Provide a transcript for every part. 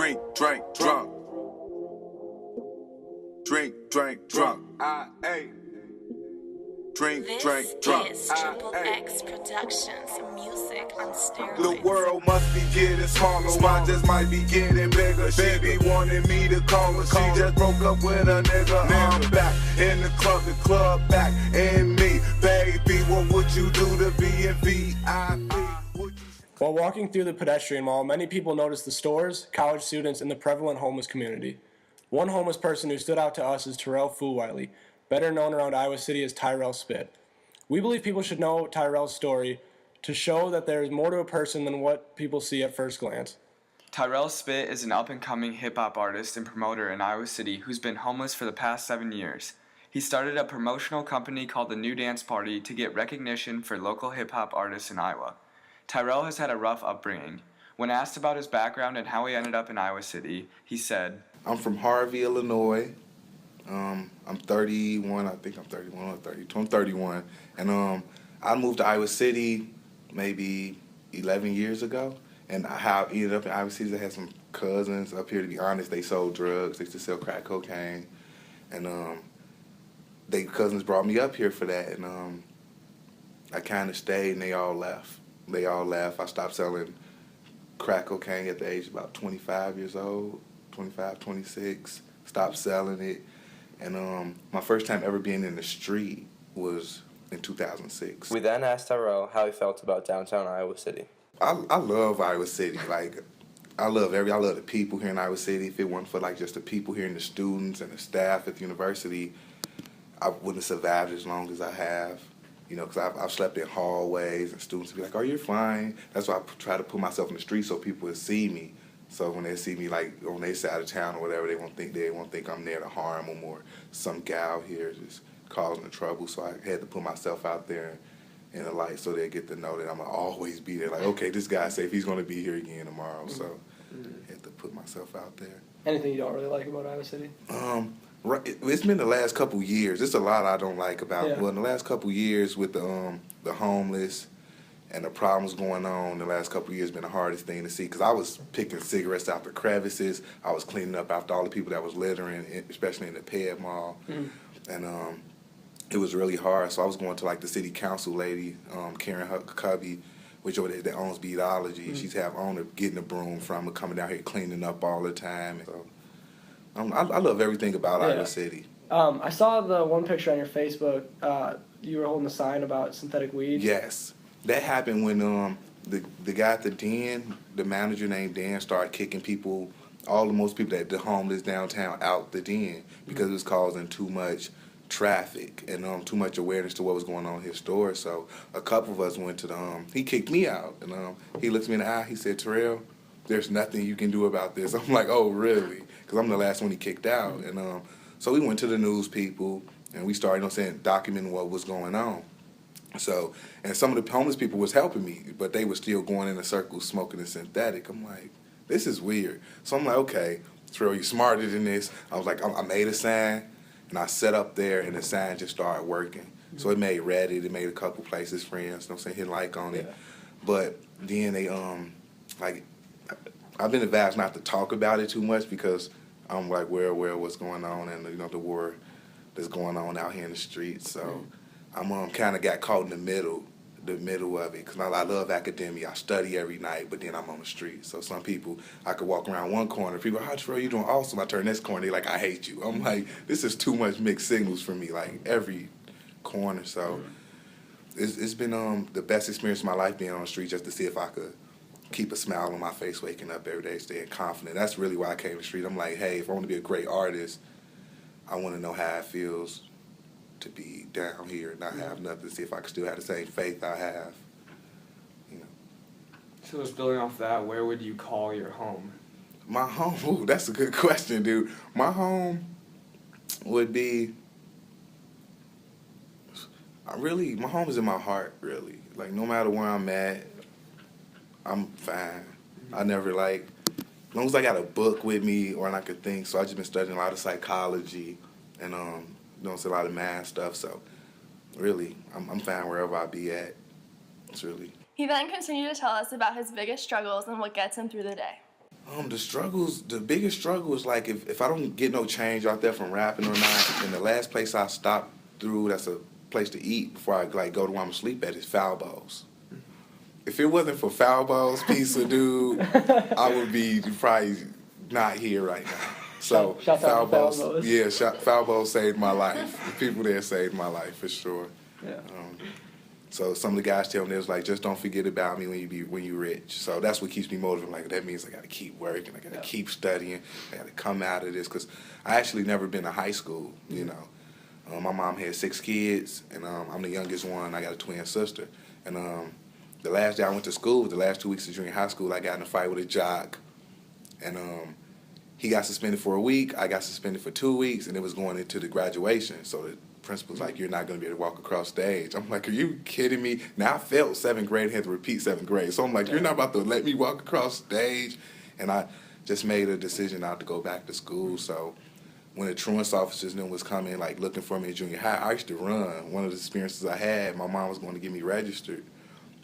Drink, drink, drunk. Drink, drink, drunk. Drink, drink, drunk. This is Triple X Productions, music on steroids. The world must be getting smaller, mine just might be getting bigger. She be wanting me to call her, she just broke up with a nigga. I'm back in the club back in me. Baby, what would you do to be in VIP? While walking through the pedestrian mall, many people noticed the stores, college students, and the prevalent homeless community. One homeless person who stood out to us is Tyrell Spitt, better known around Iowa City as Tyrell Spitt. We believe people should know Tyrell's story to show that there is more to a person than what people see at first glance. Tyrell Spitt is an up-and-coming hip-hop artist and promoter in Iowa City who's been homeless for the past 7 years. He started a promotional company called the New Dance Party to get recognition for local hip-hop artists in Iowa. Tyrell has had a rough upbringing. When asked about his background and how he ended up in Iowa City, he said, I'm from Harvey, Illinois. I'm 31, I think I'm 31 or 32. I'm 31. And I moved to Iowa City maybe 11 years ago. And how I ended up in Iowa City, I had some cousins up here, to be honest. They sold drugs. They used to sell crack cocaine. And they cousins brought me up here for that. And I kind of stayed, and they all left. I stopped selling crack cocaine at the age of about 25 years old, 25, 26. Stopped selling it. And my first time ever being in the street was in 2006. We then asked Tyrell how he felt about downtown Iowa City. I love Iowa City. Like, I love the people here in Iowa City. If it weren't for like just the people here and the students and the staff at the university, I wouldn't have survived as long as I have. You know, because I've slept in hallways and students would be like, oh, you're fine. That's why I try to put myself in the street so people would see me. So when they see me like on their side of town or whatever, they won't think I'm there to harm them or some gal here just causing the trouble. So I had to put myself out there in the light so they get to know that I'm gonna always be there. Like, okay, this guy's safe. He's gonna be here again tomorrow. So I had to put myself out there. Anything you don't really like about Iowa City? Right, it's been the last couple years. There's a lot I don't like about it. Yeah. Well, in the last couple years with the homeless and the problems going on, the last couple years been the hardest thing to see. Because I was picking cigarettes out the crevices. I was cleaning up after all the people that was littering, especially in the Ped Mall. And it was really hard. So I was going to like the city council lady, Karen Cubby, which over there that owns Beatology. She's have owner getting a broom from her, coming down here cleaning up all the time. So I love everything about Iowa City. I saw the one picture on your Facebook. You were holding a sign about synthetic weed. Yes. That happened when the guy at the den, the manager named Dan, started kicking people, most people that the homeless downtown out the den because it was causing too much traffic and too much awareness to what was going on in his store. So a couple of us went to he kicked me out. And he looked me in the eye, he said, Tyrell, there's nothing you can do about this. I'm like, oh, really? Because I'm the last one he kicked out. And so we went to the news people, and we started, documenting what was going on. So, and some of the homeless people was helping me, but they were still going in a circle smoking the synthetic. I'm like, this is weird. So I'm like, okay, Tyrell, you're smarter than this. I was like, I made a sign, and I set up there, and the sign just started working. So it made Reddit, it made a couple places friends, hit like on it. But then they, I've been advised not to talk about it too much because I'm like, aware what's going on and, the war that's going on out here in the streets. So I'm kind of got caught in the middle of it because I love academia. I study every night, but then I'm on the street. So some people, I could walk around one corner. People, how Tyrell, you doing awesome? I turn this corner, they like, I hate you. I'm like, this is too much mixed signals for me, like every corner. So it's been the best experience of my life being on the street just to see if I could keep a smile on my face waking up every day, staying confident. That's really why I came to the street. I'm like, hey, if I want to be a great artist, I want to know how it feels to be down here and not have nothing, see if I can still have the same faith I have. So just building off that, where would you call your home? My home? Ooh, that's a good question, dude. My home would be, my home is in my heart, really. Like, no matter where I'm at, I'm fine. I never as long as I got a book with me or I could think, so I've just been studying a lot of psychology and a lot of math stuff, so really, I'm fine wherever I be at. It's really. He then continued to tell us about his biggest struggles and what gets him through the day. The biggest struggle is like if I don't get no change out there from rapping or not, and the last place I stopped through that's a place to eat before I like go to where I'm asleep at is Foul Balls. If it wasn't for Foul Balls pizza, dude, I would be probably not here right now. So Shout out to Foul Balls. yeah, Foul Balls saved my life. The people there saved my life for sure. Yeah. So some of the guys tell me, it's like, just don't forget about me when you're rich. So that's what keeps me motivated. Like, that means I got to keep working. I got to keep studying. I got to come out of this. Because I actually never been to high school, you know. My mom had 6 kids, and I'm the youngest one. I got a twin sister. And the last day I went to school, the last 2 weeks of junior high school, I got in a fight with a jock. And he got suspended for a week. I got suspended for 2 weeks, and it was going into the graduation. So the principal's like, you're not going to be able to walk across stage. I'm like, are you kidding me? Now, I failed 7th grade and had to repeat 7th grade. So I'm like, you're not about to let me walk across stage? And I just made a decision not to go back to school. So when the truance officers was coming, like looking for me in junior high, I used to run. One of the experiences I had, my mom was going to get me registered.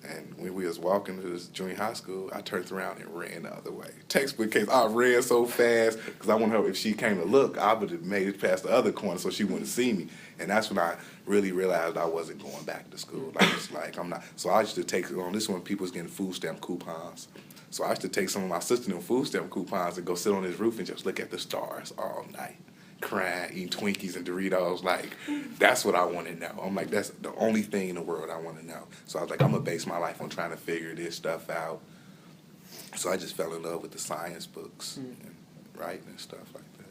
And when we was walking to this junior high school, I turned around and ran the other way. Textbook case, I ran so fast because I wanted her, if she came to look, I would have made it past the other corner so she wouldn't see me. And that's when I really realized I wasn't going back to school. I was like, I'm not. So I used to take, on this one, people was getting food stamp coupons. So I used to take some of my sister them food stamp coupons and go sit on this roof and just look at the stars all night. Crying, eating Twinkies and Doritos, like, that's what I want to know. I'm like, that's the only thing in the world I want to know. So I was like, I'm going to base my life on trying to figure this stuff out. So I just fell in love with the science books and writing and stuff like that.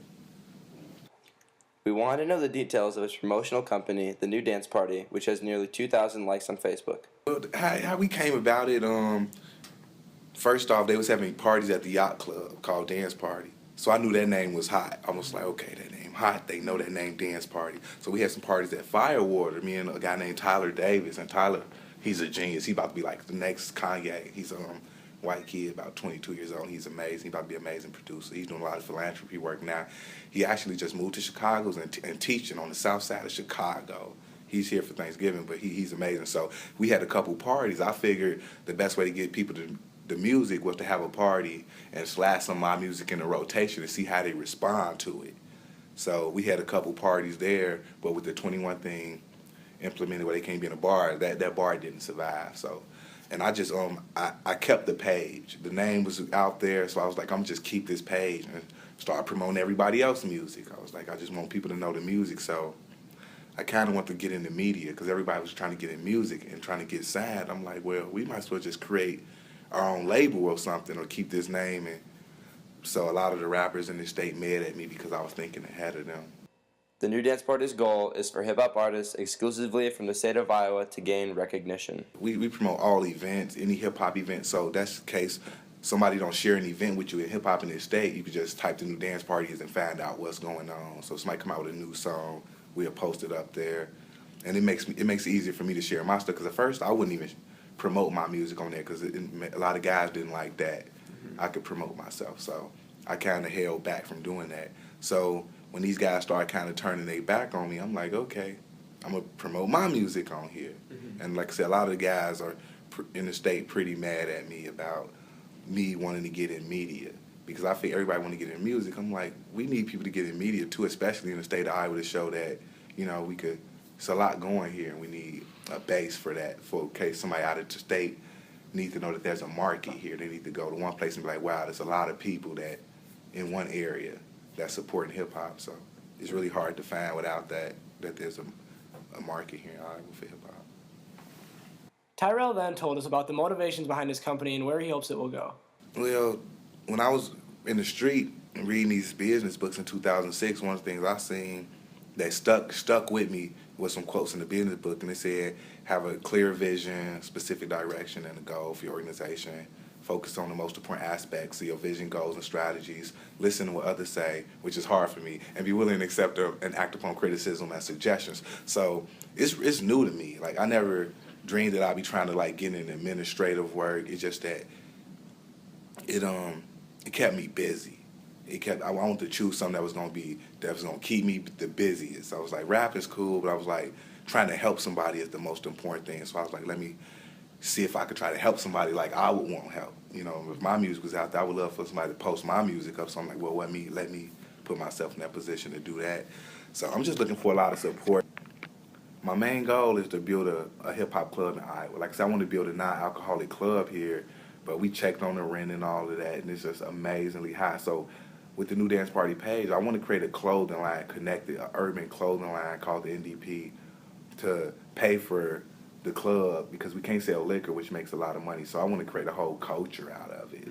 We wanted to know the details of his promotional company, The New Dance Party, which has nearly 2,000 likes on Facebook. Well, how we came about it, first off, they was having parties at the yacht club called Dance Party. So I knew that name was hot. I was like, okay, that name hot. They know that name, Dance Party. So we had some parties at Firewater, me and a guy named Tyler Davis. And Tyler, he's a genius. He about to be like the next Kanye. He's a white kid, about 22 years old. He's amazing. He's about to be an amazing producer. He's doing a lot of philanthropy work now. He actually just moved to Chicago and teaching on the south side of Chicago. He's here for Thanksgiving, but he's amazing. So we had a couple parties. I figured the best way to get people to the music was to have a party and slash some of my music in the rotation to see how they respond to it. So we had a couple parties there, but with the 21 thing implemented where they can't be in a bar, that bar didn't survive. So, and I just I kept the page. The name was out there, so I was like, I'm just keep this page and start promoting everybody else's music. I was like, I just want people to know the music. So I kind of want to get into media because everybody was trying to get in music and trying to get signed. I'm like, well, we might as well just create our own label or something or keep this name. And so a lot of the rappers in the state mad at me because I was thinking ahead of them. The New Dance Party's goal is for hip-hop artists exclusively from the state of Iowa to gain recognition. We promote all events, any hip-hop event. So that's the case. Somebody don't share an event with you in hip-hop in the state, you can just type the New Dance Parties and find out what's going on. So somebody come out with a new song, we'll post it up there. And it makes it easier for me to share my stuff because at first I wouldn't even promote my music on there because a lot of guys didn't like that. I could promote myself, so I kind of held back from doing that. So when these guys started kind of turning their back on me, I'm like, okay, I'm going to promote my music on here. And like I said, a lot of the guys are in the state pretty mad at me about me wanting to get in media because I think everybody want to get in music. I'm like, we need people to get in media too, especially in the state of Iowa to show that, you know, it's a lot going here and we need a base for that for in case somebody out of the state needs to know that there's a market here. They need to go to one place and be like, wow, there's a lot of people that in one area that's supporting hip-hop. So it's really hard to find without that there's a market here in Iowa for hip-hop. Tyrell then told us about the motivations behind his company and where he hopes it will go. Well, when I was in the street and reading these business books in 2006, one of the things I seen that stuck with me was some quotes in the business book, and it said, have a clear vision, specific direction, and a goal for your organization. Focus on the most important aspects of your vision, goals, and strategies. Listen to what others say, which is hard for me, and be willing to accept and act upon criticism and suggestions. So it's new to me. Like, I never dreamed that I'd be trying to like get in administrative work. It's just that it kept me busy. I wanted to choose something that was gonna keep me the busiest. So I was like, rap is cool, but I was like, trying to help somebody is the most important thing. So I was like, let me see if I could try to help somebody like I would want help. You know, if my music was out there, I would love for somebody to post my music up. So I'm like, well, let me put myself in that position to do that. So I'm just looking for a lot of support. My main goal is to build a hip-hop club in Iowa. Like I said, I want to build a non-alcoholic club here, but we checked on the rent and all of that, and it's just amazingly high. So with the New Dance Party page, I want to create a clothing line connected, an urban clothing line called the NDP, to pay for the club, because we can't sell liquor, which makes a lot of money. So I want to create a whole culture out of it.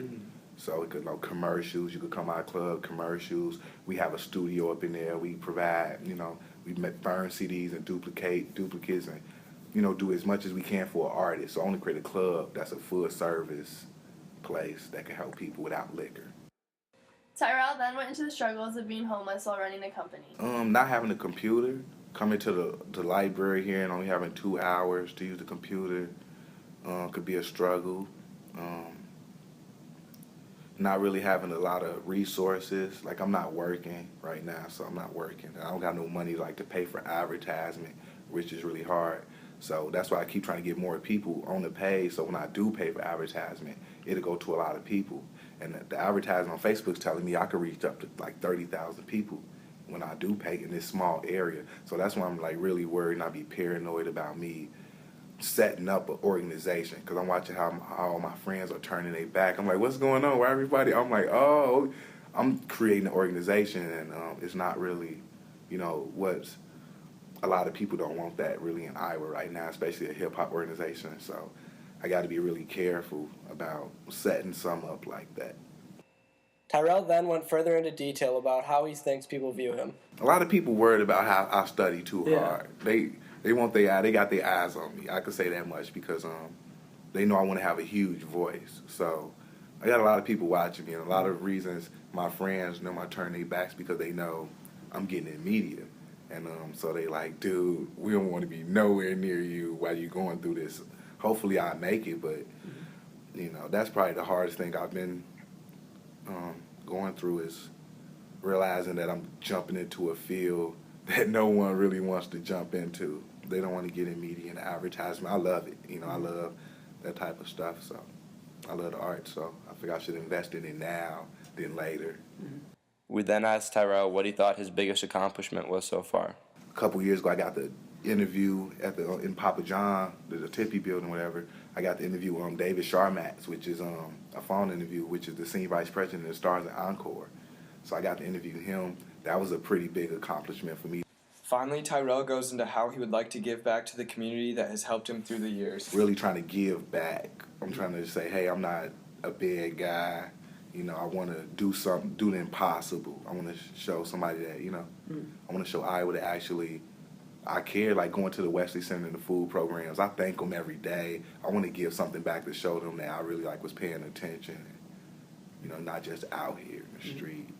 So it could, like, commercials, you could come out of club, commercials. We have a studio up in there. We provide, you know, we burn CDs and duplicates and, you know, do as much as we can for an artist. So I want to create a club that's a full service place that can help people without liquor. Tyrell then went into the struggles of being homeless while running a company. Not having a computer, coming to the library here and only having 2 hours to use the computer could be a struggle. Not really having a lot of resources. Like, I'm not working right now, so I'm not working. I don't got no money, like, to pay for advertisement, which is really hard. So that's why I keep trying to get more people on the page, so when I do pay for advertisement, it'll go to a lot of people. And the advertisement on Facebook's telling me I could reach up to like 30,000 people when I do pay in this small area. So that's why I'm like really worried and I be paranoid about me setting up an organization, because I'm watching how all my friends are turning their back. I'm like, what's going on? Why everybody? I'm like, oh, I'm creating an organization, and it's not really, you know, what's a lot of people don't want that really in Iowa right now, especially a hip-hop organization. So I got to be really careful about setting some up like that. Tyrell then went further into detail about how he thinks people view him. A lot of people worried about how I study too hard. They want they got their eyes on me. I could say that much, because they know I want to have a huge voice. So I got a lot of people watching me, and a lot of reasons my friends know I turn their backs, because they know I'm getting in media. And so they like, dude, we don't want to be nowhere near you while you're going through this. Hopefully I make it, but you know, that's probably the hardest thing I've been going through, is realizing that I'm jumping into a field that no one really wants to jump into. They don't want to get in media and advertisement. I love it. You know, I love that type of stuff. So I love the art. So I figure I should invest in it now than later. We then asked Tyrell what he thought his biggest accomplishment was so far. A couple years ago, I got the interview in Papa John, the Tippy building, whatever. I got the interview on David Sharmatz, which is a phone interview, which is the senior vice president of Stars and Encore. So I got to interview him. That was a pretty big accomplishment for me. Finally, Tyrell goes into how he would like to give back to the community that has helped him through the years. Really trying to give back. I'm trying to say, hey, I'm not a bad guy. You know, I want to do something, do the impossible. I want to show somebody that, you know, I want to show Iowa that actually I care, like going to the Wesley Center and the food programs. I thank them every day. I want to give something back to show them that I really like was paying attention. You know, not just out here in the street.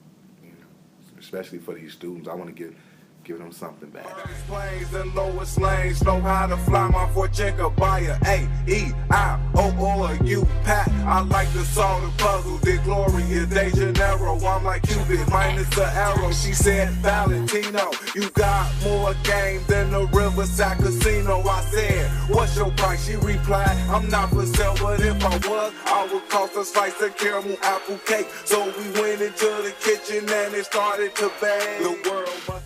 You know, especially for these students, I want to give them something back. Planes and lowest lanes know how to fly my fortune could buy a A-E-I-O or a U-Pack. I like to solve the puzzle. The glory is De Janeiro. I'm like Cupid minus the arrow. She said, Valentino, you got more game than the Riverside Casino. I said, what's your price? She replied, I'm not for sale, but if I was, I would cost a slice of caramel apple cake. So we went into the kitchen and it started to bang. The world must